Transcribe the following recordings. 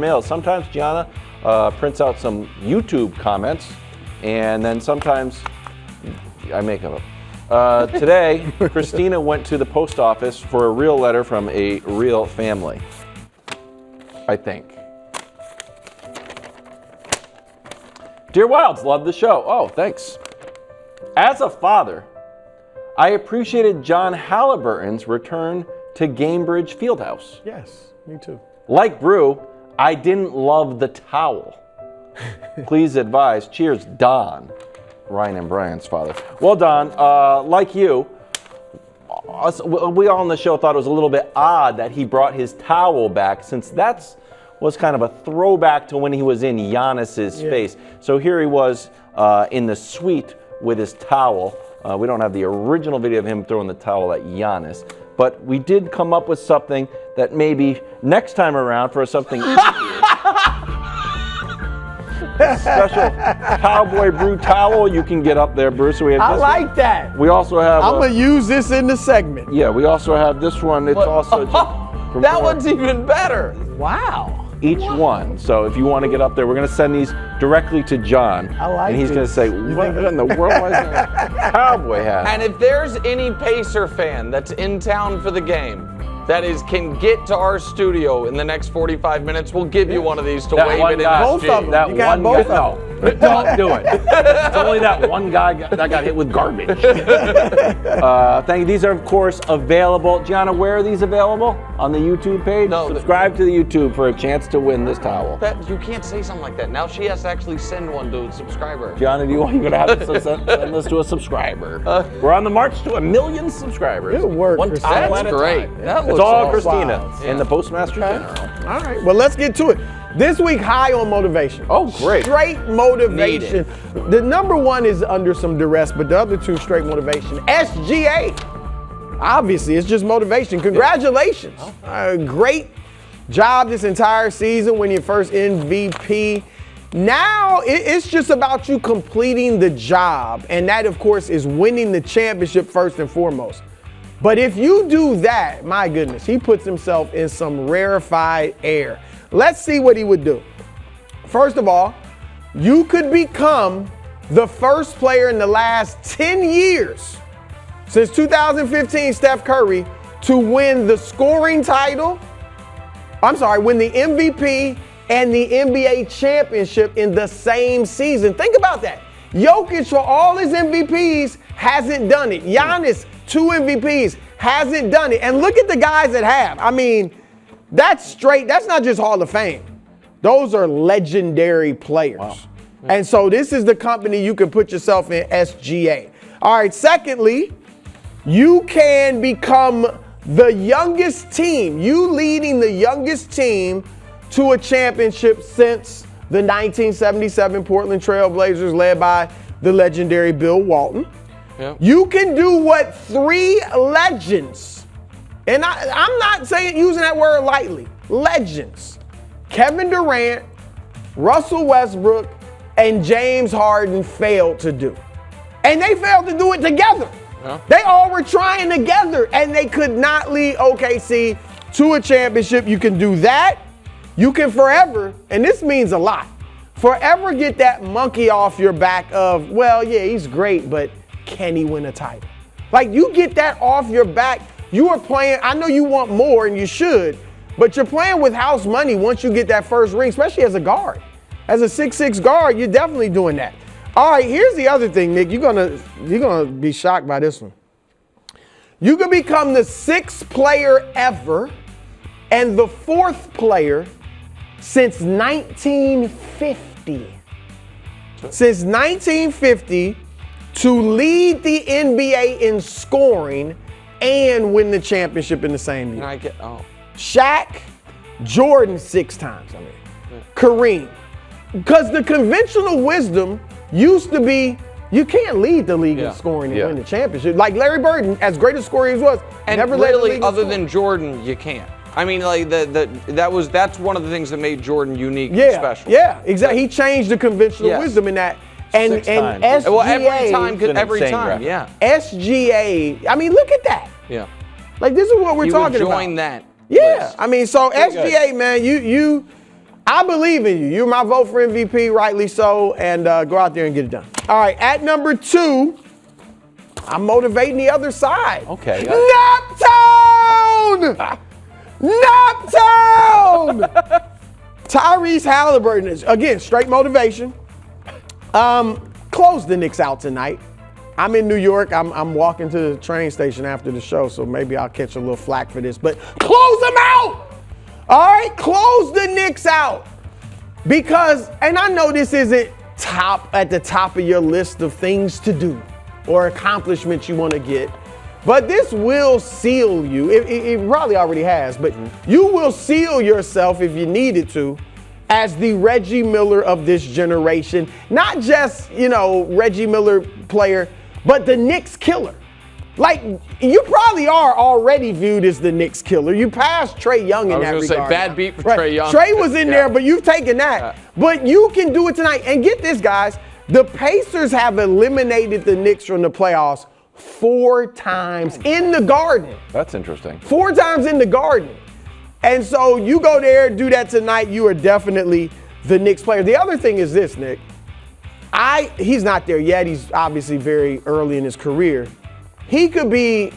mail. Sometimes Gianna prints out some YouTube comments, and then sometimes I make them up. Today, Christina went to the post office for a real letter from a real family, I think. Dear Wildes, love the show. Oh, thanks. As a father, I appreciated John Haliburton's return to Gamebridge Fieldhouse. Yes, me too. Like Brew, I didn't love the towel. Please advise. Cheers, Don. Ryan and Brian's father. Well, Don, like you, we all on the show thought it was a little bit odd that he brought his towel back, since was kind of a throwback to when he was in Giannis's face. So here he was in the suite with his towel. We don't have the original video of him throwing the towel at Giannis, but we did come up with something that maybe next time around for something special Cowboy Brew towel you can get up there, Bruce. So we have I like that. We also have. I'm gonna use this in the segment. Yeah, we also have this one. It's also just that one's even better. Wow. Each one. So if you want to get up there, we're going to send these directly to John. I like And he's going to say, what in the world is a cowboy hat? And if there's any Pacer fan that's in town for the game, can get to our studio in the next 45 minutes, we'll give you one of these to wave it in. Both of them. That You got one both guy, of them. no, don't do it. It's only that one guy that got hit with garbage. Thank you. These are, of course, available. Gianna, where are these available? On the YouTube page? No. Subscribe to the YouTube for a chance to win this towel. You can't say something like that. Now she has to actually send one to a subscriber. Gianna, you're going to have to send this to a subscriber. We're on the march to 1 million subscribers. Good work, One Christina. towel at That's a great. time. That It's looks all awesome. Christina Wow. and the Postmaster General. All right, well, let's get to it. This week, high on motivation. Oh, great. Straight motivation. The number one is Under Some Duress, but the other two, straight motivation. SGA. Obviously, it's just motivation. Congratulations. Great job this entire season, winning your first MVP. Now, it's just about you completing the job, and that, of course, is winning the championship first and foremost. But if you do that, my goodness, he puts himself in some rarefied air. Let's see what he would do. First of all, you could become the first player in the last 10 years, since 2015, Steph Curry, to win the scoring title, win the MVP and the NBA championship in the same season. Think about that. Jokic, for all his MVPs, hasn't done it. Giannis, 2 MVPs, hasn't done it. And look at the guys that have. I mean, that's straight. That's not just Hall of Fame. Those are legendary players. Wow. And so this is the company you can put yourself in, SGA. All right, secondly, you can become the youngest team, you leading the youngest team to a championship since the 1977 Portland Trail Blazers, led by the legendary Bill Walton. Yep. You can do what 3 legends, and I'm not using that word lightly, legends, Kevin Durant, Russell Westbrook, and James Harden failed to do. And they failed to do it together. Yeah. They all were trying together, and they could not lead OKC to a championship. You can do that. You can forever, and this means a lot, forever get that monkey off your back of, well, yeah, he's great, but can he win a title? Like, you get that off your back. You are playing, I know you want more, and you should, but you're playing with house money once you get that first ring, especially as a guard. As a 6'6" guard, you're definitely doing that. All right, here's the other thing, Nick. You're gonna be shocked by this one. You can become the 6th player ever and the 4th player since 1950. Since 1950 to lead the NBA in scoring and win the championship in the same year. Shaq, Jordan 6 times, Kareem. Because the conventional wisdom used to be, you can't lead the league in scoring and win the championship. Like Larry Bird, as great a scorer as he was, and never led the really, league other than Jordan, you can't. I mean, like that's one of the things that made Jordan unique and special. Yeah, exactly. He changed the conventional wisdom in that. And SGA, well, every time, yeah. SGA, I mean, look at that. Yeah. Like, this is what we're talking about. Join that. Yeah, list. I mean, so SGA, man, I believe in you. You're my vote for MVP, rightly so, and go out there and get it done. All right, at number 2, I'm motivating the other side. Okay. Naptown! Naptown! Tyrese Haliburton is, again, straight motivation. Close the Knicks out tonight. I'm in New York. I'm walking to the train station after the show, so maybe I'll catch a little flack for this, but close them out! All right, close the Knicks out. Because, and I know this isn't at the top of your list of things to do or accomplishments you want to get, but this will seal you. It probably already has, but you will seal yourself if you needed to as the Reggie Miller of this generation. Not just, Reggie Miller player, but the Knicks killer. Like, you probably are already viewed as the Knicks killer. You passed Trae Young in that regard. I was going to say, bad beat for Trae Young. Trae was in there, but you've taken that. But you can do it tonight. And get this, guys. The Pacers have eliminated the Knicks from the playoffs 4 times in the Garden. That's interesting. 4 times in the Garden. And so you go there, do that tonight, you are definitely the Knicks player. The other thing is this, Nick. He's not there yet. He's obviously very early in his career. He could be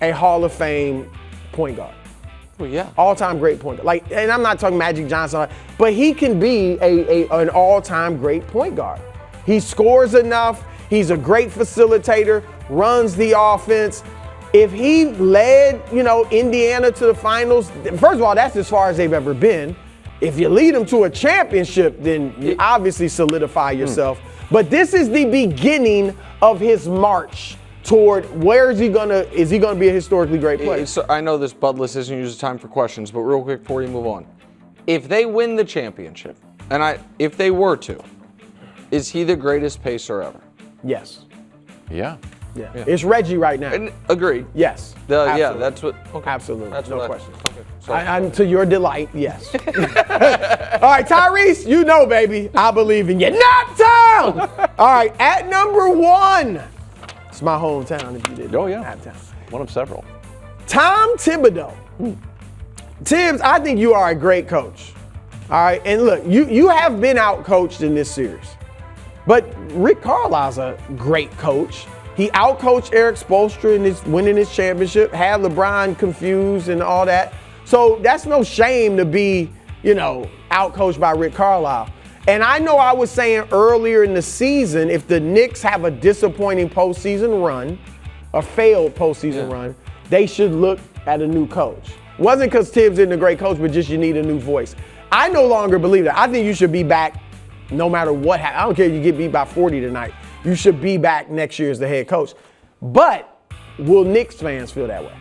a Hall of Fame point guard. Well, yeah. All-time great point guard. Like, and I'm not talking Magic Johnson, but he can be an all-time great point guard. He scores enough. He's a great facilitator, runs the offense. If he led, Indiana to the finals, first of all, that's as far as they've ever been. If you lead them to a championship, then you obviously solidify yourself. But this is the beginning of his march toward where is he gonna be a historically great player? So I know this Budless isn't usually time for questions, but real quick before you move on. If they win the championship, and if they were to, is he the greatest Pacer ever? Yes. Yeah. Yeah. It's Reggie right now. And agreed. Yes. Yeah, that's what. Okay. Absolutely. That's no what question. Okay. To your delight, yes. All right, Tyrese, baby. I believe in you. Naptown! All right, at number 1. It's my hometown if you didn't. Oh, yeah. Naptown. One of several. Tom Thibodeau. Tibbs, I think you are a great coach. All right, and look, you have been out-coached in this series. But Rick Carlisle's a great coach. He out-coached Eric Spoelstra in winning his championship, had LeBron confused and all that. So that's no shame to be, out-coached by Rick Carlisle. And I know I was saying earlier in the season, if the Knicks have a disappointing postseason run, a failed postseason run, they should look at a new coach. Wasn't because Tibbs isn't a great coach, but just you need a new voice. I no longer believe that. I think you should be back no matter what happens. I don't care if you get beat by 40 tonight. You should be back next year as the head coach. But will Knicks fans feel that way?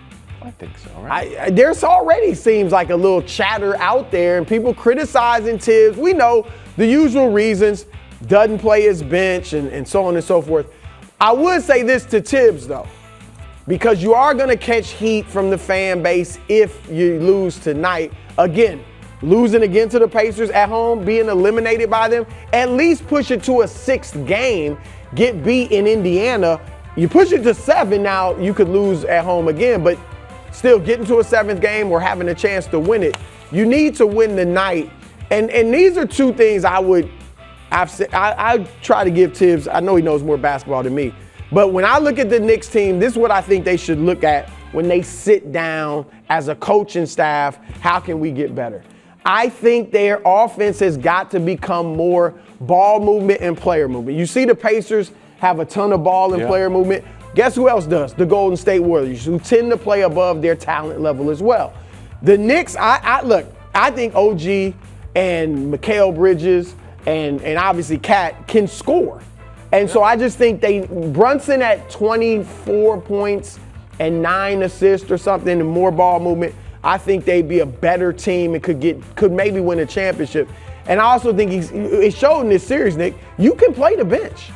I think so, right? There's already seems like a little chatter out there and people criticizing Tibbs. We know the usual reasons, doesn't play his bench and so on and so forth. I would say this to Tibbs, though, because you are going to catch heat from the fan base if you lose tonight. Again, losing again to the Pacers at home, being eliminated by them, at least push it to a 6th game, get beat in Indiana. You push it to 7 now, you could lose at home again, but still getting to a 7th game or having a chance to win it. You need to win the night. And these are 2 things I try to give Tibbs. I know he knows more basketball than me. But when I look at the Knicks team, this is what I think they should look at when they sit down as a coaching staff. How can we get better? I think their offense has got to become more ball movement and player movement. You see the Pacers have a ton of ball and player movement. Guess who else does? The Golden State Warriors, who tend to play above their talent level as well. The Knicks, I think OG and Mikal Bridges and obviously Cat can score. And so I just think Brunson at 24 points and 9 assists or something and more ball movement, I think they'd be a better team and could maybe win a championship. And I also think it showed in this series, Nick, you can play the bench.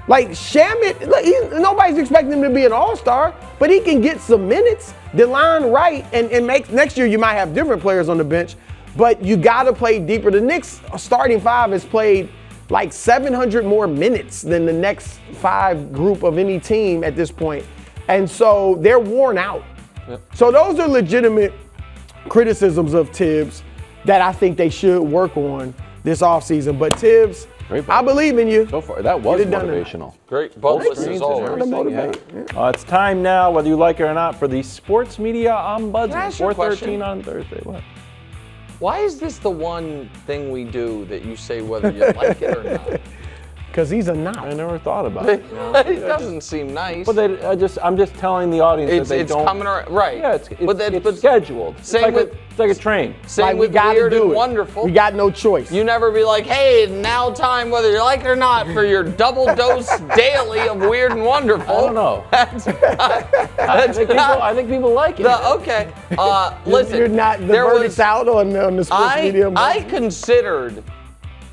Like Shamet, nobody's expecting him to be an all-star, but he can get some minutes. DeLon Wright, and next year you might have different players on the bench, but you got to play deeper. The Knicks starting 5 has played like 700 more minutes than the next 5 group of any team at this point. And so they're worn out. Yep. So those are legitimate criticisms of Tibbs that I think they should work on this offseason. But Tibbs, I believe in you. So far, that was Get it done motivational. Great. Budless as always. It's time now, whether you like it or not, for the Sports Media Ombudsman. Can I ask you a 413 on Thursday. What? Why is this the one thing we do that you say whether you like it or not? Because he's a knot. I never thought about it. It doesn't seem nice. But I'm just telling the audience that they it's don't. coming around, right? Yeah, it's but scheduled. Same It's like a train. Same Like, we with gotta Weird do and it. Wonderful. We got no choice. You never be like, hey, now time, whether you like it or not, for your double dose daily of Weird and Wonderful. I don't know. I think people like it. Okay. Listen. You're not, the verdict's out on the Sports Media. I considered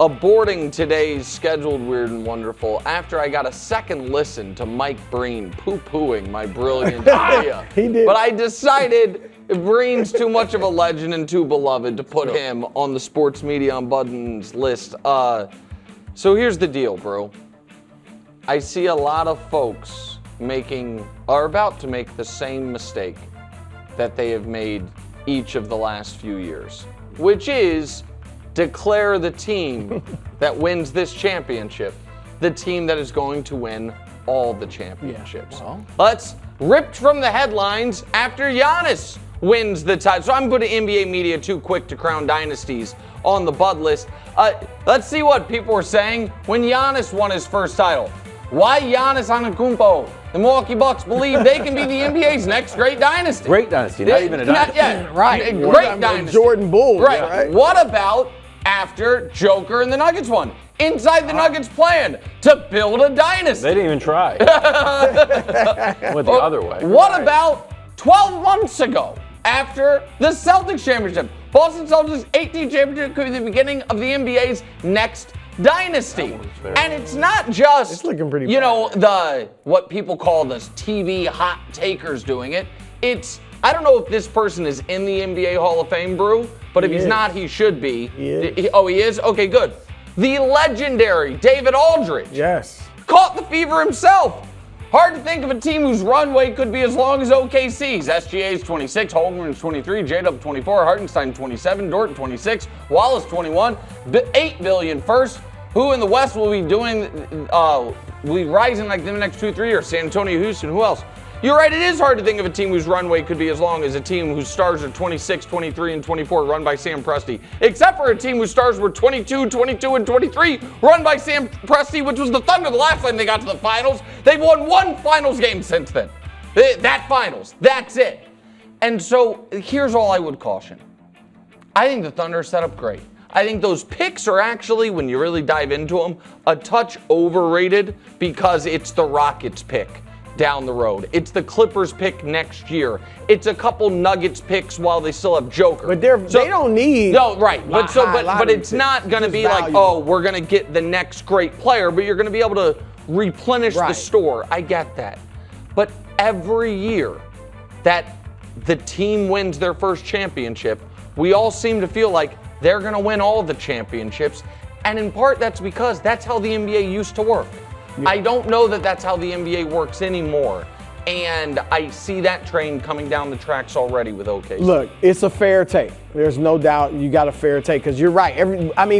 aborting today's scheduled Weird and Wonderful after I got a second listen to Mike Breen poo-pooing my brilliant idea. He did. But I decided Breen's too much of a legend and too beloved to put him on the Sports Media Ombudsman's list. So here's the deal, bro. I see a lot of folks are about to make the same mistake that they have made each of the last few years, which is declare the team that wins this championship the team that is going to win all the championships. Yeah. Well. Let's ripped from the headlines after Giannis wins the title. So I'm putting NBA media too quick to crown dynasties on the Bud list. Let's see what people were saying when Giannis won his first title. Why Giannis Antetokounmpo? The Milwaukee Bucks believe they can be the NBA's next great dynasty. Great dynasty, not even a dynasty. Right. Great dynasty. Jordan Bulls. Right. What about after Joker and the Nuggets won? Inside the Nuggets plan to build a dynasty. They didn't even try. Went the other way. What about 12 months ago after the Celtics championship? Boston Celtics 18 championship could be the beginning of the NBA's next dynasty. And it's not just, It's looking pretty you know, what people call the TV hot takers doing it. I don't know if this person is in the NBA Hall of Fame, Brew, but if he's not, he should be. He is. He is? Okay, good. The legendary David Aldridge. Yes. Caught the fever himself. Hard to think of a team whose runway could be as long as OKC's. SGA's 26, Holmgren's 23, J-Dub 24, Hartenstein 27, Dort 26, Wallace 21, 8 billion first. Who in the West will be rising like them in the next 2-3 years? San Antonio, Houston, who else? You're right, it is hard to think of a team whose runway could be as long as a team whose stars are 26, 23, and 24 run by Sam Presti. Except for a team whose stars were 22, 22, and 23 run by Sam Presti, which was the Thunder the last time they got to the finals. They've won one finals game since then. That finals, that's it. And so here's all I would caution. I think the Thunder are set up great. I think those picks are actually, when you really dive into them, a touch overrated because it's the Rockets pick down the road. It's the Clippers pick next year. It's a couple Nuggets picks while they still have Joker. But they don't need. No, right. But it's not going to be like, valuable. we're going to get the next great player, but you're going to be able to replenish the store. I get that. But every year that the team wins their first championship, we all seem to feel like they're going to win all the championships. And in part, that's because that's how the NBA used to work. Yeah. I don't know that that's how the NBA works anymore. And I see that train coming down the tracks already with OKC. Look, it's a fair take. There's no doubt you got a fair take because you're right.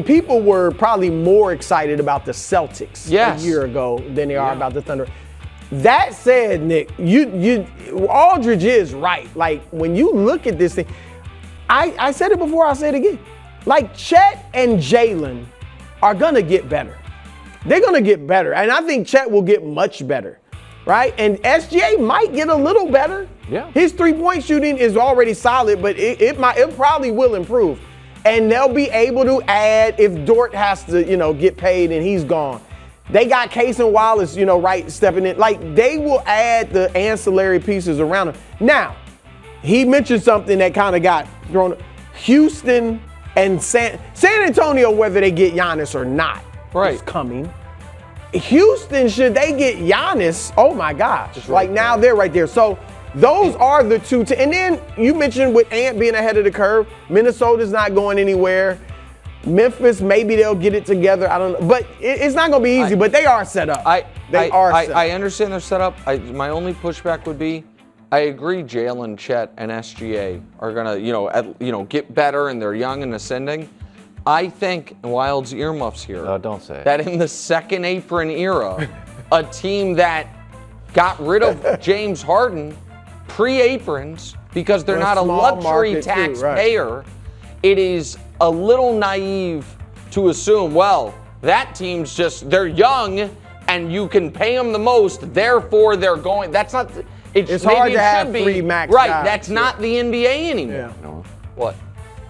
People were probably more excited about the Celtics a year ago than they are about the Thunder. That said, Nick, Aldridge is right. Like, when you look at this thing, I said it before, I'll say it again. Like, Chet and Jalen are going to get better. They're going to get better. And I think Chet will get much better, right? And SGA might get a little better. Yeah. His three-point shooting is already solid, but it probably will improve. And they'll be able to add if Dort has to, get paid and he's gone. They got Case and Wallace, right, stepping in. Like, they will add the ancillary pieces around him. Now, he mentioned something that kind of got thrown. Houston and San Antonio, whether they get Giannis or not, is coming. Houston, should they get Giannis, oh my gosh. Now they're right there. So those are the two. And then you mentioned with Ant being ahead of the curve, Minnesota's not going anywhere. Memphis, maybe they'll get it together. I don't know. But it's not going to be easy, but they are set up. I understand they're set up. My only pushback would be, I agree. Jalen, Chet, and SGA are gonna, get better, and they're young and ascending. I think, and Wildes earmuffs here. Don't say it. That in the second apron era, a team that got rid of James Harden pre-aprons because they're not a luxury taxpayer, it is a little naive to assume, well, that team's they're young and you can pay them the most, therefore they're going. That's not. It's hard to have three max right. guys. That's not the NBA anymore. Yeah. No, What?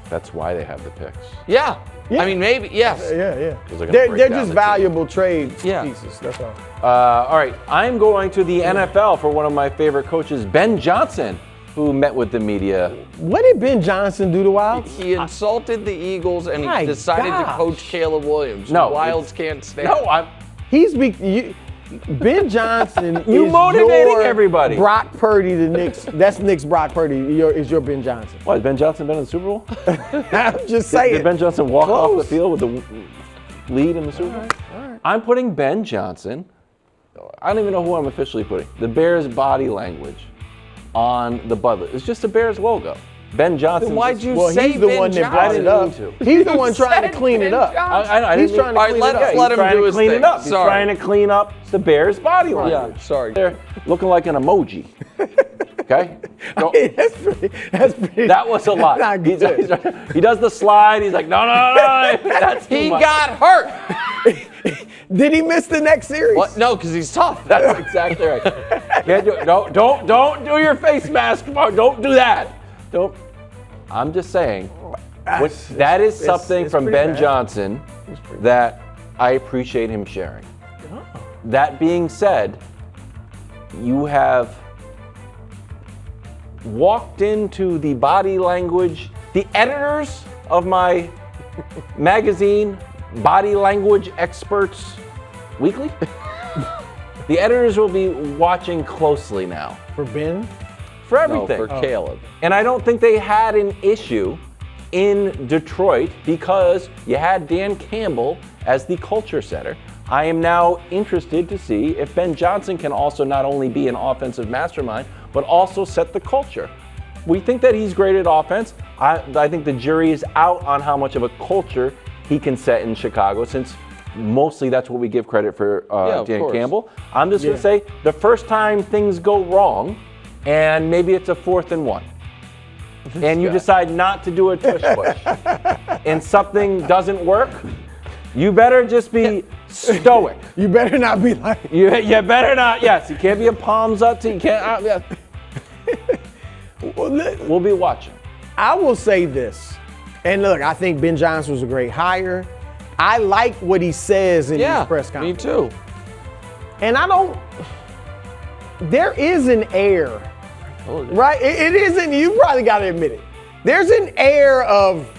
that's why they have the picks. Yeah. Yeah. I mean, maybe yes. Yeah. They're Just valuable trade Yeah. pieces. That's all. All right, I'm going to the NFL for one of my favorite coaches, Ben Johnson, who met with the media. What did Ben Johnson do to Wildes? He insulted the Eagles and My he decided to gosh. coach Caleb Williams. No, Wildes can't stand. No, Ben Johnson You is motivating your everybody. Brock Purdy, the Knicks. That's Knicks Brock Purdy. Is your Ben Johnson. What, has Ben Johnson been in the Super Bowl? I'm just saying. Did Ben Johnson walk off the Close. field with the lead in the Super Bowl? All right. I'm putting Ben Johnson, I don't even know who I'm officially putting, the Bears body language on the Bud Light. It's just the Bears logo. Ben Johnson. Then why'd you Well, say he's the Ben one that brought Johnson? it up. didn't mean He's the one trying to said clean it Ben up. Johnson. I He's didn't trying to All right, clean let it up. him trying do to his clean thing. it up. He's Sorry. trying to clean up the Bears body language. Yeah, sorry. They're looking like an emoji. Okay? That's pretty. That was a lot. Not good. He does the slide. He's like, no. That's too He much. got hurt. Did he miss the next series? What? No, because he's tough. That's exactly right. Can't do it. Don't do your face mask. Don't do that. Don't. I'm just saying. That is something it's from pretty Ben bad. Johnson that I appreciate him sharing. That being said, you have walked into the body language, the editors of my magazine, Body Language Experts Weekly. The editors will be watching closely now For Ben? for No, everything. for Caleb. And I don't think they had an issue in Detroit because you had Dan Campbell as the culture setter. I am now interested to see if Ben Johnson can also not only be an offensive mastermind, but also set the culture. We think that he's great at offense. I think the jury is out on how much of a culture he can set in Chicago, since mostly that's what we give credit for of Dan course. Campbell. I'm just going to say the first time things go wrong, and maybe it's a 4th and 1. And you decide not to do a tush push, and something doesn't work, you better just be stoic. You better not be like. You better not. Yes, you can't be a palms up to. You can't. We'll be watching. I will say this, and look, I think Ben Johnson was a great hire. I like what he says in these press me conferences. too. And I don't. There is an air, right? It isn't. You probably got to admit it. There's an air of,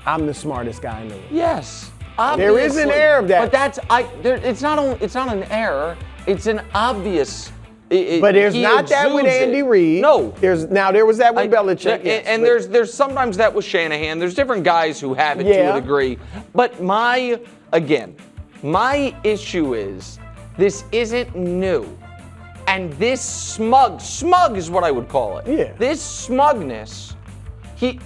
I'm the smartest guy in the room. Yes. There is an air of that. But it's not an error. It's an obvious. But there's not that with Andy Reid. No. There was that with Belichick. And there's sometimes that with Shanahan. There's different guys who have it to a degree. But my issue is this isn't new. And this smug is what I would call it. Yeah. This smugness, he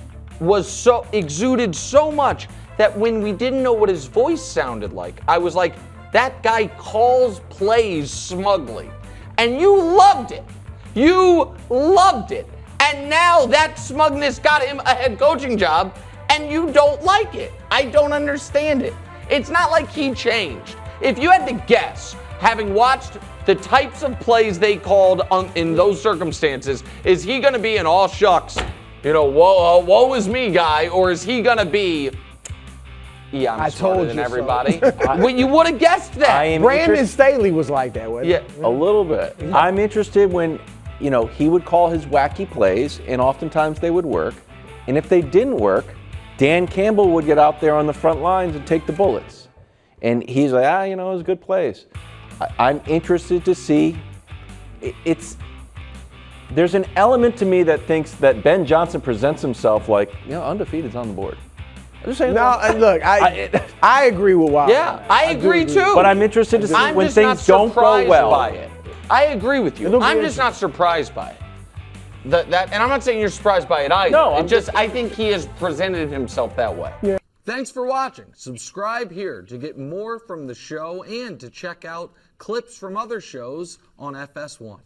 exuded so much that when we didn't know what his voice sounded like, I was like, that guy calls plays smugly. And you loved it. You loved it. And now that smugness got him a head coaching job, and you don't like it. I don't understand it. It's not like he changed. If you had to guess, having watched the types of plays they called in those circumstances, is he going to be an all shucks, woe is me guy, or is he going to be, I'm I smarter told than you so. everybody? Well, you would have guessed that. Brandon Staley was like that, wasn't he? A little bit. I'm interested when, he would call his wacky plays, and oftentimes they would work. And if they didn't work, Dan Campbell would get out there on the front lines and take the bullets. And he's like, it was good plays. I'm interested to see. There's an element to me that thinks that Ben Johnson presents himself like, undefeated's on the board. I'm just saying. No, look, I agree with Wildes. Yeah, I agree too. But I'm interested to see when things don't go well. By it. I agree with you. I'm just not surprised by it. And I'm not saying you're surprised by it either. No, I think he has presented himself that way. Yeah. Thanks for watching. Subscribe here to get more from the show and to check out clips from other shows on FS1.